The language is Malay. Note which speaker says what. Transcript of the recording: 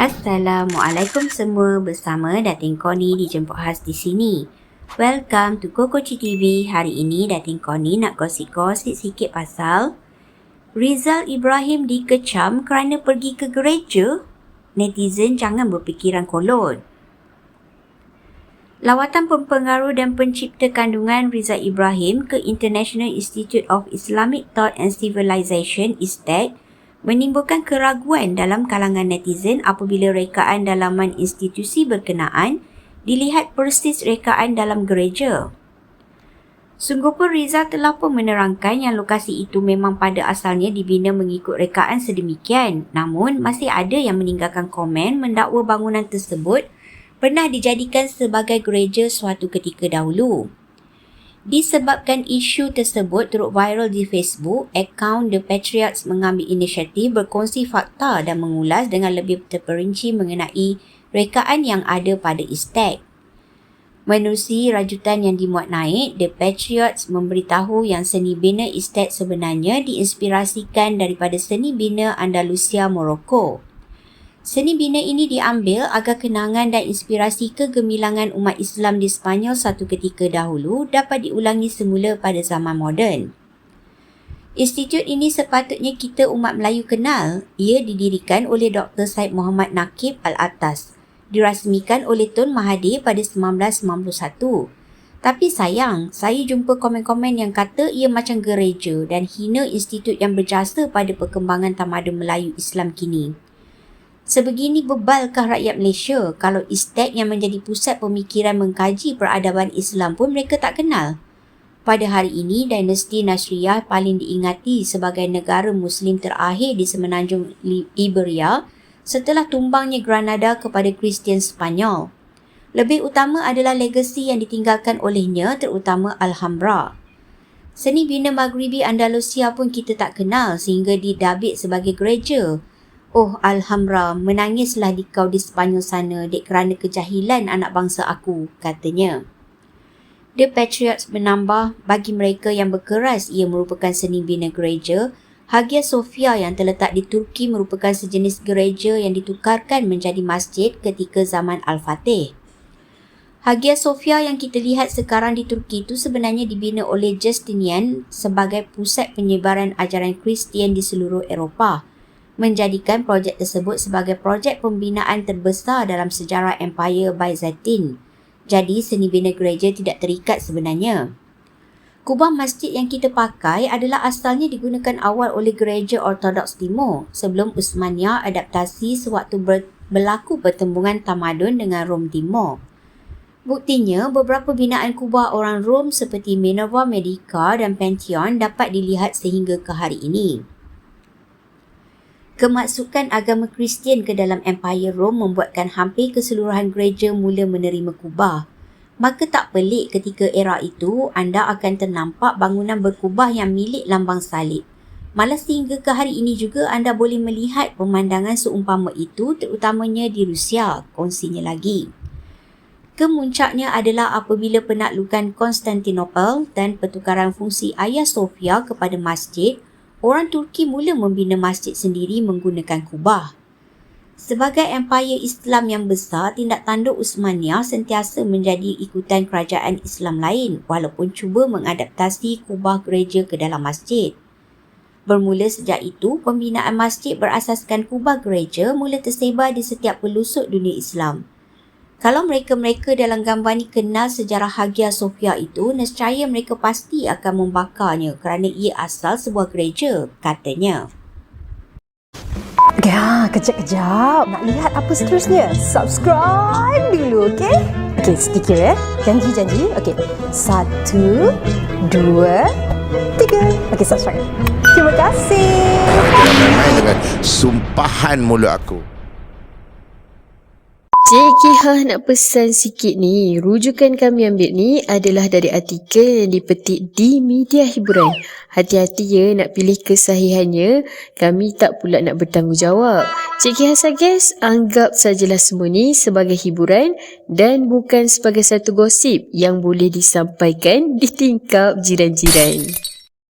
Speaker 1: Assalamualaikum semua, bersama Datin Connie dijemput khas di sini. Welcome to Kokoci TV. Hari ini Datin Connie nak gosip-gosip sikit pasal Rizal Ibrahim dikecam kerana pergi ke gereja. Netizen jangan berfikiran kolot. Lawatan pempengaruh dan pencipta kandungan Rizal Ibrahim ke International Institute of Islamic Thought and Civilization (ISTEC) menimbulkan keraguan dalam kalangan netizen apabila rekaan dalaman institusi berkenaan dilihat persis rekaan dalam gereja. Sungguh pun Rizal telah pun menerangkan yang lokasi itu memang pada asalnya dibina mengikut rekaan sedemikian, namun masih ada yang meninggalkan komen mendakwa bangunan tersebut pernah dijadikan sebagai gereja suatu ketika dahulu. Disebabkan isu tersebut turut viral di Facebook, akaun The Patriots mengambil inisiatif berkongsi fakta dan mengulas dengan lebih terperinci mengenai rekaan yang ada pada ISTEC. Menerusi rajutan yang dimuat naik, The Patriots memberitahu yang seni bina ISTEC sebenarnya diinspirasikan daripada seni bina Andalusia, Morocco. Seni bina ini diambil agar kenangan dan inspirasi kegemilangan umat Islam di Sepanyol satu ketika dahulu dapat diulangi semula pada zaman moden. Institut ini sepatutnya kita umat Melayu kenal. Ia didirikan oleh Dr. Syed Muhammad Naqib Al-Atas, dirasmikan oleh Tun Mahathir pada 1991. Tapi sayang, saya jumpa komen-komen yang kata ia macam gereja dan hina institut yang berjasa pada perkembangan tamadun Melayu Islam kini. Sebegini bebalkah rakyat Malaysia kalau ISTEC yang menjadi pusat pemikiran mengkaji peradaban Islam pun mereka tak kenal? Pada hari ini, dinasti Nasriyah paling diingati sebagai negara Muslim terakhir di semenanjung Iberia setelah tumbangnya Granada kepada Kristian Sepanyol. Lebih utama adalah legasi yang ditinggalkan olehnya, terutama Alhambra. Seni bina Maghribi Andalusia pun kita tak kenal sehingga didabit sebagai gereja. Oh Alhambra, menangislah kau di Sepanyol sana dek kerana kejahilan anak bangsa aku, katanya. The Patriots menambah, bagi mereka yang berkeras ia merupakan seni bina gereja, Hagia Sophia yang terletak di Turki merupakan sejenis gereja yang ditukarkan menjadi masjid ketika zaman Al-Fatih. Hagia Sophia yang kita lihat sekarang di Turki itu sebenarnya dibina oleh Justinian sebagai pusat penyebaran ajaran Kristian di seluruh Eropah, menjadikan projek tersebut sebagai projek pembinaan terbesar dalam sejarah Empire Byzantine. Jadi, seni bina gereja tidak terikat sebenarnya. Kubah masjid yang kita pakai adalah asalnya digunakan awal oleh gereja Ortodoks Timur sebelum Uthmaniyah adaptasi sewaktu berlaku pertembungan tamadun dengan Rom Timur. Buktinya, beberapa binaan kubah orang Rom seperti Minerva Medica dan Pantheon dapat dilihat sehingga ke hari ini. Kemasukan agama Kristian ke dalam Empire Rom membuatkan hampir keseluruhan gereja mula menerima kubah. Maka tak pelik ketika era itu anda akan ternampak bangunan berkubah yang milik lambang salib. Malah sehingga ke hari ini juga anda boleh melihat pemandangan seumpama itu terutamanya di Rusia, kongsinya lagi. Kemuncaknya adalah apabila penaklukan Konstantinopel dan pertukaran fungsi Hagia Sophia kepada masjid, orang Turki mula membina masjid sendiri menggunakan kubah. Sebagai empire Islam yang besar, tindak tanduk Uthmaniyah sentiasa menjadi ikutan kerajaan Islam lain walaupun cuba mengadaptasi kubah gereja ke dalam masjid. Bermula sejak itu, pembinaan masjid berasaskan kubah gereja mula tersebar di setiap pelosok dunia Islam. Kalau mereka-mereka dalam gambar ni kenal sejarah Hagia Sophia itu, nescaya mereka pasti akan membakarnya kerana ia asal sebuah gereja, katanya.
Speaker 2: Ya, kejap-kejap. Nak lihat apa seterusnya? Subscribe dulu, okey? Okey, sedikit ya. Janji. Okey. 1, 2, 3. Okey, subscribe. Terima kasih.
Speaker 3: Jangan main-main dengan sumpahan mulut aku.
Speaker 4: Cik Kihah nak pesan sikit ni. Rujukan kami ambil ni adalah dari artikel yang dipetik di media hiburan. Hati-hati ya nak pilih kesahihannya. Kami tak pula nak bertanggungjawab. Cik Kihah suggest anggap sajalah semua ni sebagai hiburan dan bukan sebagai satu gosip yang boleh disampaikan di tingkap jiran-jiran.